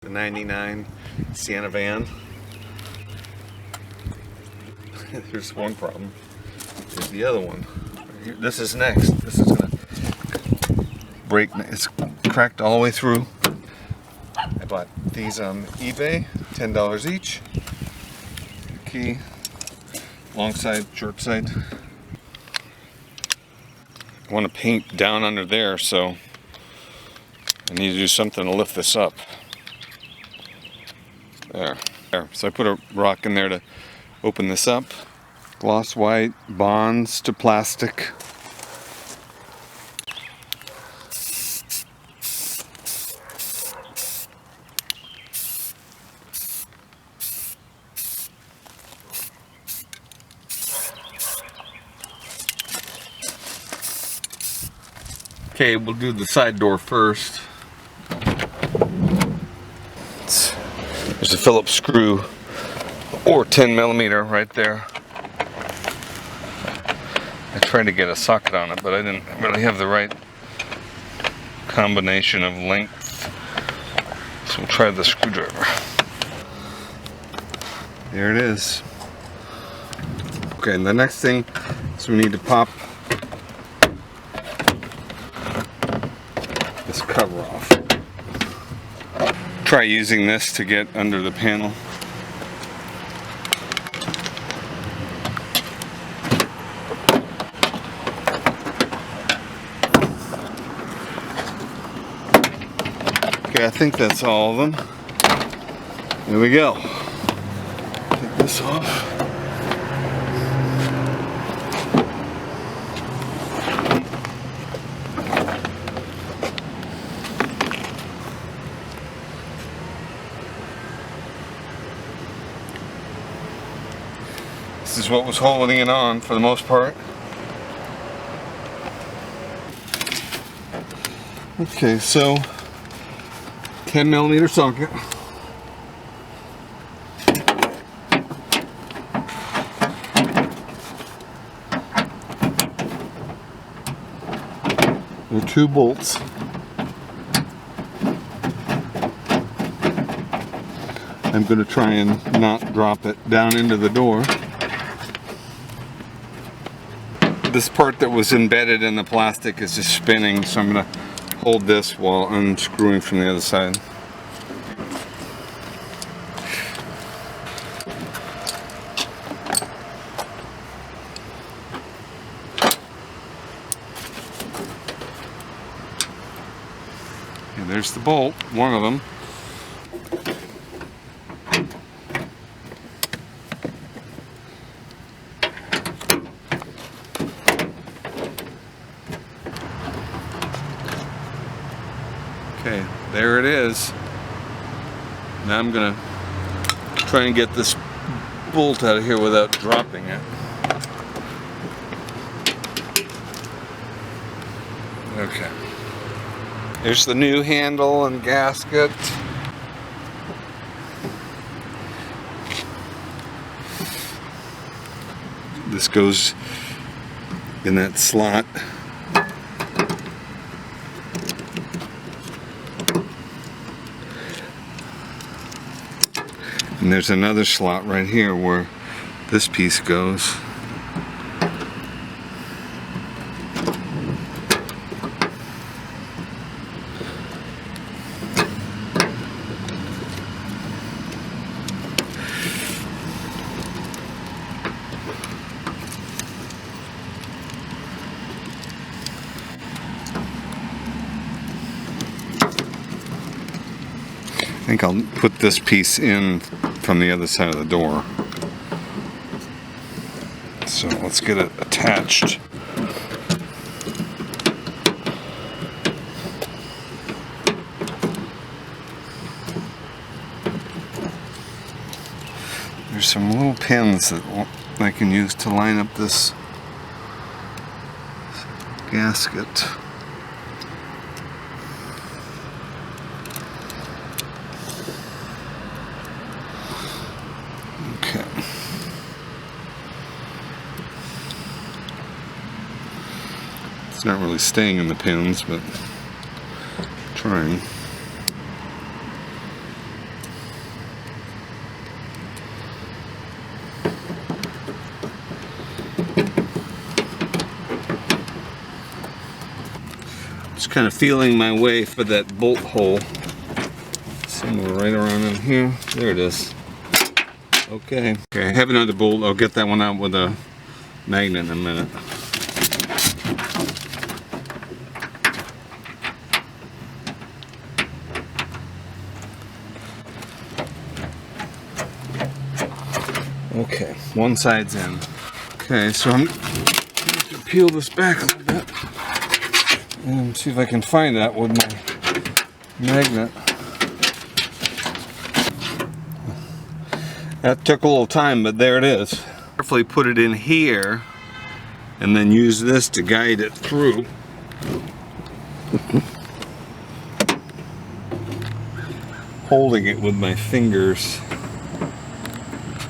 The 99 Sienna van. There's one problem. There's the other one. This is next. This is gonna break. It's cracked all the way through. I bought these on eBay, $10 each. Key, long side, short side. I want to paint down under there, so I need to do something to lift this up. There. So I put a rock in there to open this up. Gloss white, bonds to plastic. Okay, we'll do the side door first. There's a Phillips screw or 10mm right there. I tried to get a socket on it, but I didn't really have the right combination of length. So we'll try the screwdriver. There it is. Okay, and the next thing is we need to pop this cover off. Try using this to get under the panel. Okay, I think that's all of them. There we go. Take this off. This is what was holding it on for the most part. Okay, so 10mm socket. There are 2 bolts. I'm going to try and not drop it down into the door. This part that was embedded in the plastic is just spinning, so I'm going to hold this while unscrewing from the other side. And there's the bolt, one of them. Okay, there it is. Now I'm gonna try and get this bolt out of here without dropping it. Okay. There's the new handle and gasket. This goes in that slot. And there's another slot right here where this piece goes. I think I'll put this piece in from the other side of the door. So let's get it attached. There's some little pins that I can use to line up this gasket. Okay. It's not really staying in the pins, but trying. Just kind of feeling my way for that bolt hole. Somewhere right around in here. There it is. Okay. Okay, I have another bolt. I'll get that one out with a magnet in a minute. Okay, one side's in. Okay, so I'm going to peel this back a little bit and see if I can find that with my magnet. That took a little time, but there it is. Carefully put it in here and then use this to guide it through. Holding it with my fingers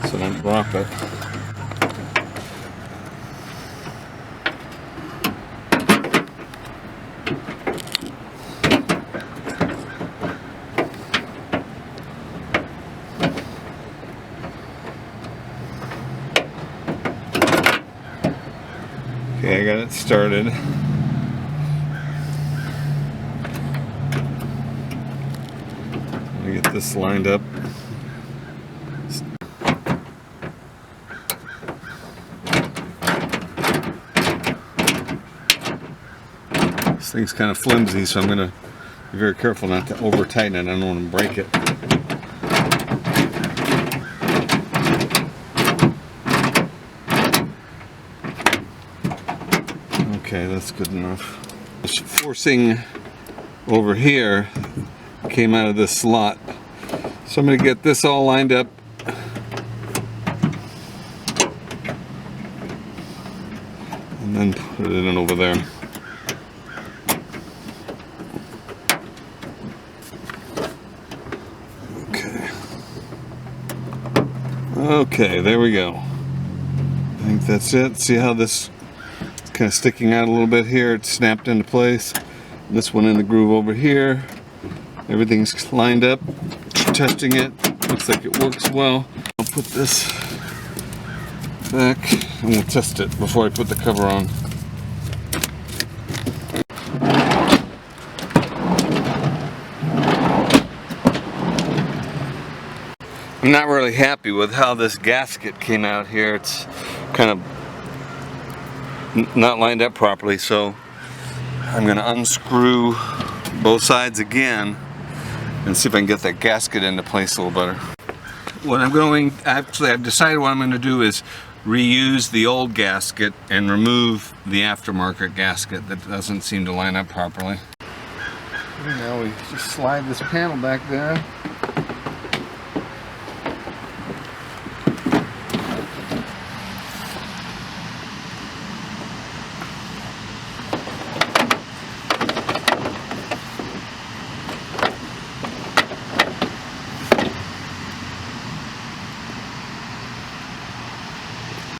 so I don't drop it. Okay, I got it started. Let me get this lined up. This thing's kind of flimsy, so I'm going to be very careful not to over tighten it. I don't want to break it. Okay, that's good enough. This forcing over here came out of this slot. So I'm going to get this all lined up. And then put it in over there. Okay. Okay, there we go. I think that's it. See how this kind of sticking out a little bit here. It's snapped into place. This one in the groove over here. Everything's lined up. Testing it. Looks like it works well. I'll put this back and we'll test it before I put the cover on. I'm not really happy with how this gasket came out here. It's kind of not lined up properly, so I'm going to unscrew both sides again and see if I can get that gasket into place a little better. What I'm going, actually I've decided what I'm going to do is reuse the old gasket and remove the aftermarket gasket that doesn't seem to line up properly. Now we just slide this panel back there.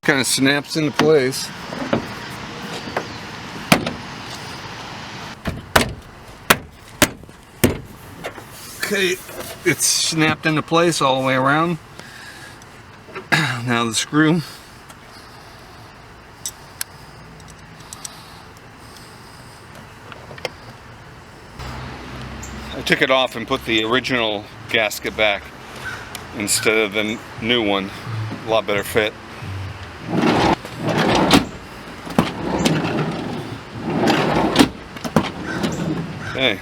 Kind of snaps into place. Okay, it's snapped into place all the way around. Now the screw. I took it off and put the original gasket back instead of the new one. A lot better fit. Okay.